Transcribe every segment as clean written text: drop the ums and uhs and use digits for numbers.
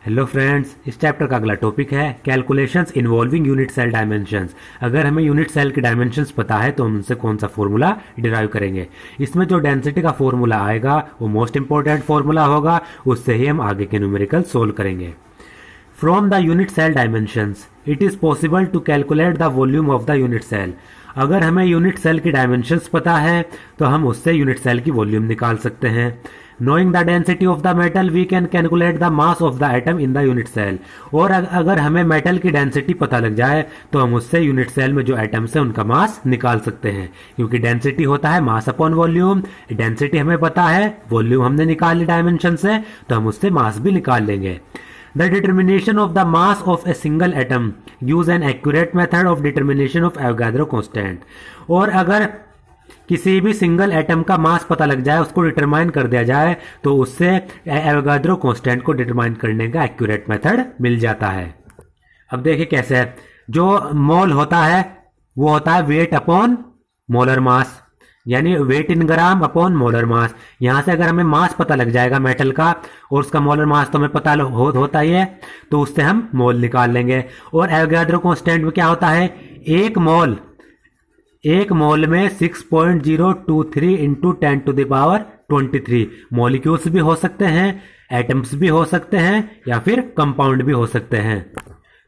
Hello friends, इस chapter का अगला टॉपिक है calculations involving unit cell dimensions. अगर हमें यूनिट सेल के डायमेंशंस पता है तो हम उनसे कौन सा फॉर्मूला डिराइव करेंगे। इसमें जो डेंसिटी का फॉर्मूला आएगा वो मोस्ट इंपॉर्टेंट फॉर्मूला होगा, उससे ही हम आगे के न्यूमेरिकल सोल्व करेंगे। From the unit cell dimensions it is possible to calculate the volume of the unit cell. अगर हमें यूनिट सेल की डायमेंशंस पता है तो हम उससे यूनिट सेल की वॉल्यूम निकाल सकते हैं। Knowing the density of the metal, we can calculate the mass of the atom in the unit cell। और अगर हमें मेटल की डेंसिटी पता लग जाए तो हम उससे यूनिट सेल में जो एटम्स है उनका मास निकाल सकते हैं, क्योंकि डेंसिटी होता है मास अपॉन वॉल्यूम। डेंसिटी हमें पता है, वॉल्यूम हमने निकाल ली डायमेंशन से, तो हम उससे मास भी निकाल लेंगे। The determination of the mass of a single atom use an accurate method of determination of Avogadro constant। और अगर किसी भी सिंगल एटम का मास पता लग जाए, उसको डिटरमाइन कर दिया जाए, तो उससे एवोगाड्रो कांस्टेंट को डिटरमाइन करने का एक्यूरेट मेथड मिल जाता है। अब देखिए कैसे है। जो मोल होता है वो होता है वेट अपॉन मोलर मास, यानी वेट इन ग्राम अपॉन मोलर मास। यहां से अगर हमें मास पता लग जाएगा मेटल का और उसका मोलर मास तो हमें पता होता ही है, तो उससे हम मोल निकाल लेंगे। और एवोगाड्रो कांस्टेंट में क्या होता है, एक मोल में 6.023 इंटू 10⁻23 मॉलिक्यूल्स भी हो सकते हैं, एटम्स भी हो सकते हैं, या फिर कंपाउंड भी हो सकते हैं।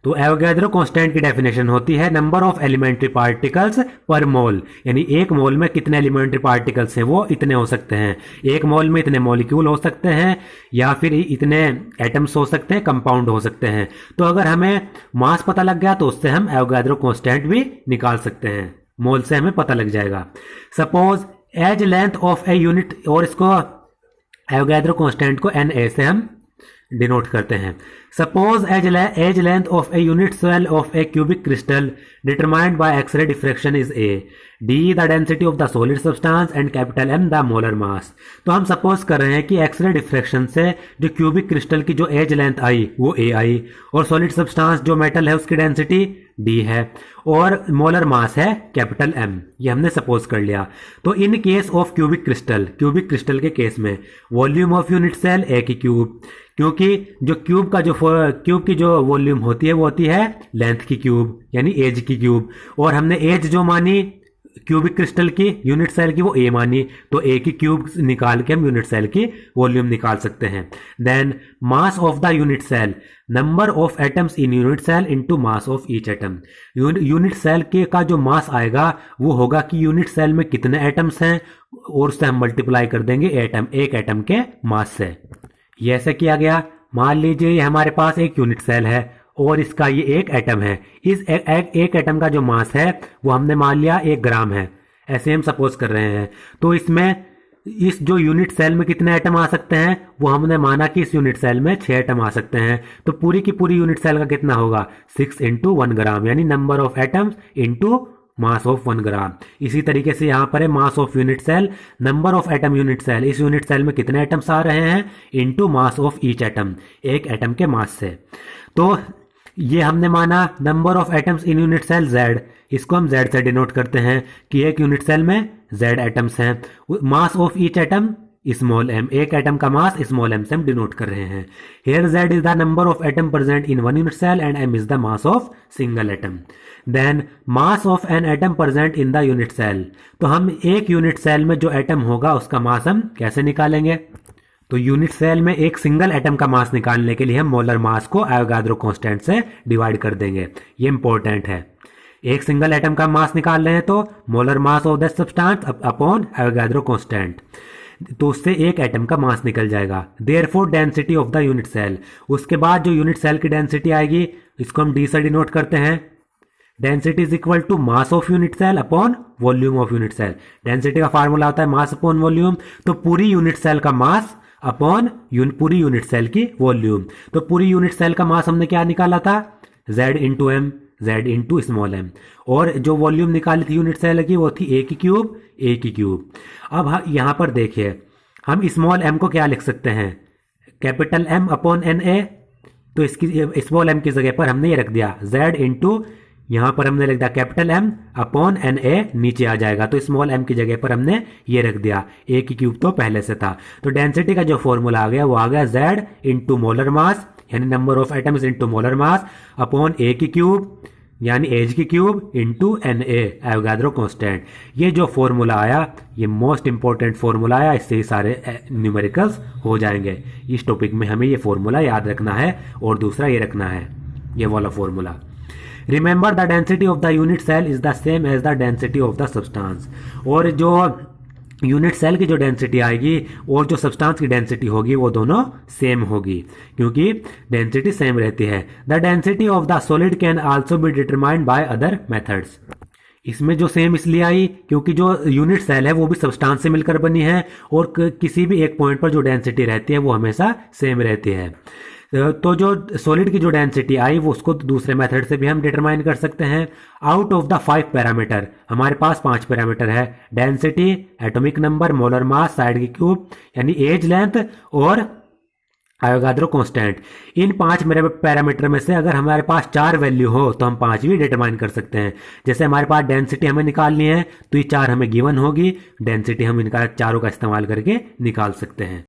तो एवोगाड्रो कांस्टेंट की डेफिनेशन होती है नंबर ऑफ एलिमेंट्री पार्टिकल्स पर मोल, यानी एक मोल में कितने एलिमेंट्री पार्टिकल्स हैं वो इतने हो सकते हैं। एक मोल में इतने मॉलिक्यूल हो सकते हैं, या फिर इतने एटम्स हो सकते हैं, कंपाउंड हो सकते हैं। तो अगर हमें मास पता लग गया तो उससे हम एवोगाड्रो कांस्टेंट भी निकाल सकते हैं, मोल से हमें पता लग जाएगा। Suppose edge length of a unit, और इसको एवोगाड्रो कांस्टेंट को Na से हम डिनोट करते हैं। Suppose edge length of a unit cell of a cubic crystal determined by x ray diffraction is a, d the density of the solid substance and capital M the molar mass. तो हम suppose कर रहे हैं कि x ray diffraction से जो cubic crystal की जो एज लेंथ आई वो A आई, और सॉलिड सब्सटेंस जो मेटल है उसकी डेंसिटी D है, और मोलर मास है कैपिटल M। ये हमने सपोज कर लिया। तो in case of cubic crystal के केस में volume of unit cell A की क्यूब, क्योंकि जो क्यूब की जो वॉल्यूम होती है वो होती है लेंथ की क्यूब, यानी एज की क्यूब। और हमने एज जो मानी क्यूबिक क्रिस्टल की यूनिट सेल की वो A मानी, तो A की क्यूब निकाल के हम यूनिट सेल की वॉल्यूम निकाल सकते हैं। Then mass of the unit cell, number of atoms in unit cell into mass of each atom. Unit cell के का जो मास आएगा वो होगा कि यूनिट सेल में कितने एटम्स हैं, और उससे हम मल्टीप्लाई कर देंगे एक एटम के मास से। ये ऐसे किया गया। मान लीजिए ये हमारे पास एक यूनिट सेल है और इसका ये एक एटम है। इस एक एटम का जो मास है वो हमने मान लिया 1 ग्राम है, ऐसे हम सपोज कर रहे हैं। तो इसमें इस जो यूनिट सेल में कितने एटम आ सकते हैं वो हमने माना कि इस यूनिट सेल में 6 एटम आ सकते हैं। तो पूरी की पूरी यूनिट सेल का कितना होगा, 6 इंटू 1 ग्राम, यानी number of atoms into mass of 1 gram. इसी तरीके से यहाँ पर है mass of unit cell, number of atom unit cell, इस यूनिट सेल में कितने एटम्स आ रहे हैं into mass of each atom, एक एटम के मास से। तो ये हमने माना number of atoms in unit cell Z, इसको हम Z से डिनोट करते हैं कि एक यूनिट सेल में Z एटम्स हैं। मास of each atom small m, एक एटम का मास स्मॉल m से हम डिनोट कर रहे हैं। Here Z is the number of atom present in one unit cell and m is the mass of single atom। Then mass of an atom present in the unit cell। तो हम एक unit cell में जो atom होगा उसका मास हम कैसे निकालेंगे। तो यूनिट सेल में एक सिंगल एटम का मास निकालने के लिए हम मोलर मास को एवोगाड्रो कांस्टेंट से डिवाइड कर देंगे। ये इंपॉर्टेंट है। एक सिंगल एटम का मास निकाल रहे हैं तो molar mass of the substance upon Avogadro constant, तो उससे एक एटम का मास निकल जाएगा। Therefore density of the unit cell, उसके बाद जो यूनिट सेल की डेंसिटी आएगी इसको हम D से डिनोट करते हैं। Density is equal to mass of unit cell upon volume of unit cell. Density का फार्मूला होता है मास अपॉन वॉल्यूम, तो पूरी यूनिट सेल का मास अपॉन पूरी यूनिट सेल की वॉल्यूम। तो पूरी यूनिट सेल का मास हमने क्या निकाला था, Z into M, Z into small m। और जो वॉल्यूम निकाली थी यूनिट सेल की वो थी A की क्यूब। अब यहां पर देखिए हम स्मॉल m को क्या लिख सकते हैं, कैपिटल M अपॉन Na। तो इसकी स्मॉल m की जगह पर हमने ये रख दिया Z इंटू, यहां पर हमने लिख दिया कैपिटल M अपॉन Na, नीचे आ जाएगा। तो स्मॉल m की जगह पर हमने ये रख दिया, A की क्यूब तो पहले से था। तो डेंसिटी का जो फॉर्मूला आ गया वो आ गया Z इंटू मोलर मास यानी number of atoms into molar mass upon A की क्यूब यानी एज की cube into N A Avogadro constant. ये जो फॉर्मूला आया ये मोस्ट इंपॉर्टेंट फॉर्मूला आया, इससे ही सारे न्यूमेरिकल्स हो जाएंगे। इस टॉपिक में हमें ये फॉर्मूला याद रखना है और दूसरा ये रखना है ये वाला formula. Remember the density of the unit cell is the same as the density of the substance. और जो यूनिट सेल की जो डेंसिटी आएगी और जो सब्सटेंस की डेंसिटी होगी वो दोनों सेम होगी, क्योंकि डेंसिटी सेम रहती है। The density of the solid can also be determined by other methods. इसमें जो सेम इसलिए आई क्योंकि जो यूनिट सेल है वो भी सब्सटेंस से मिलकर बनी है और किसी भी एक पॉइंट पर जो डेंसिटी रहती है वो हमेशा सेम रहती है। तो जो सॉलिड की जो डेंसिटी आई वो उसको दूसरे मेथड से भी हम डिटरमाइन कर सकते हैं। आउट ऑफ द 5 पैरामीटर, हमारे पास 5 पैरामीटर है, density, atomic number, molar mass, side की क्यूब यानी एज लेंथ और एवोगाद्रो कांस्टेंट। इन 5 मेरे पैरामीटर में से अगर हमारे पास 4 वैल्यू हो तो हम 5 भी डिटरमाइन कर सकते हैं। जैसे हमारे पास डेंसिटी हमें निकालनी है तो ये 4 हमें गिवन होगी, डेंसिटी हम इनका चारों का इस्तेमाल करके निकाल सकते हैं।